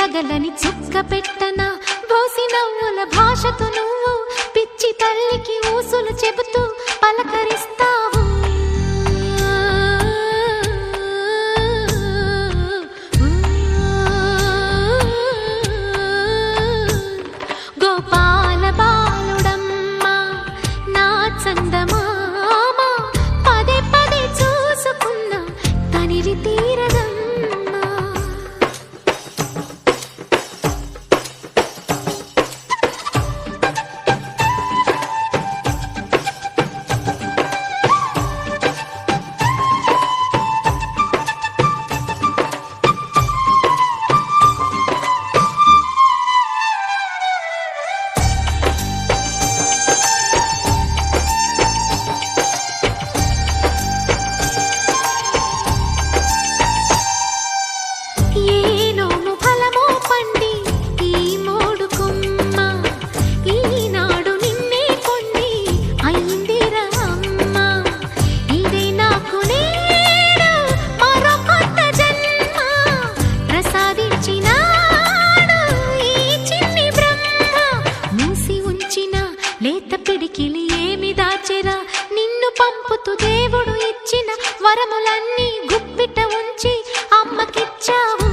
తగలని చుక్క పెట్టనా బోసి నవ్వుల భాషతో నువ్వు పిచ్చి తల్లికి ఊసులు చెబుతూ పలకరిస్తావు. గోపాల బాలుడమ్మా నా చందమామ పదే పదే చూసుకున్నా తనివి తీరదమ్మా. లేత పిడికిలి ఏమి దాచెరా నిన్ను పంపుతూ దేవుడు ఇచ్చిన వరములన్నీ గుప్పిట ఉంచి అమ్మకిచ్చావు.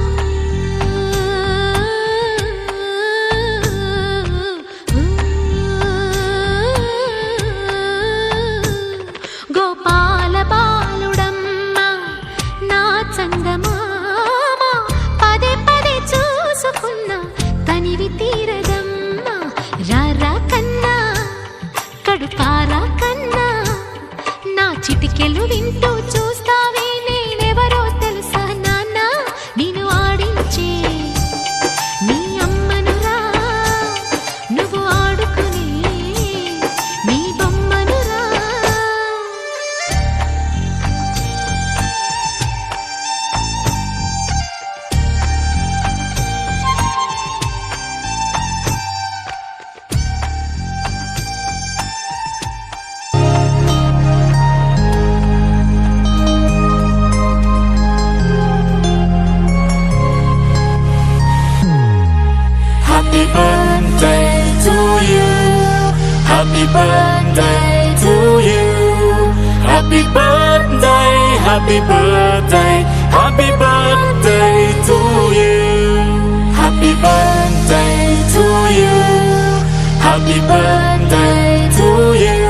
గోపాల బాలుడమ్మా నా చందమామ పదే పదే చూసుకున్నా తనివి తీరదమ్మా. రారా కన్నా కడుపారా కన్నా నా చిటికెలు వింటూ చూస్తావే నేనెవరో తెలుసా నాన్న నేను ఆడించే నీ అమ్మనురా నువ్వు ఆడుకునే నీ బొమ్మనురా. Happy birthday to you. Happy birthday to you. Happy birthday, happy birthday, happy birthday to you. Happy birthday to you. Happy birthday to you.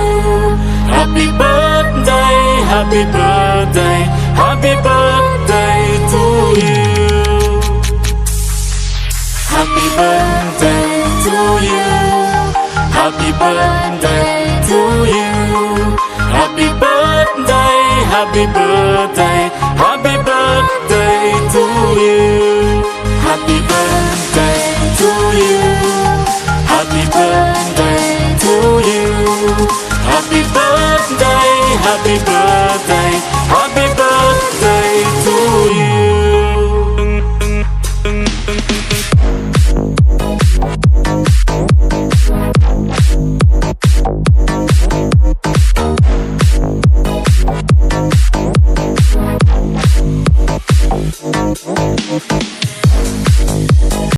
Happy birthday, happy birthday, happy birthday to you. Happy birthday to you. Happy birthday to you. Happy birthday, happy birthday.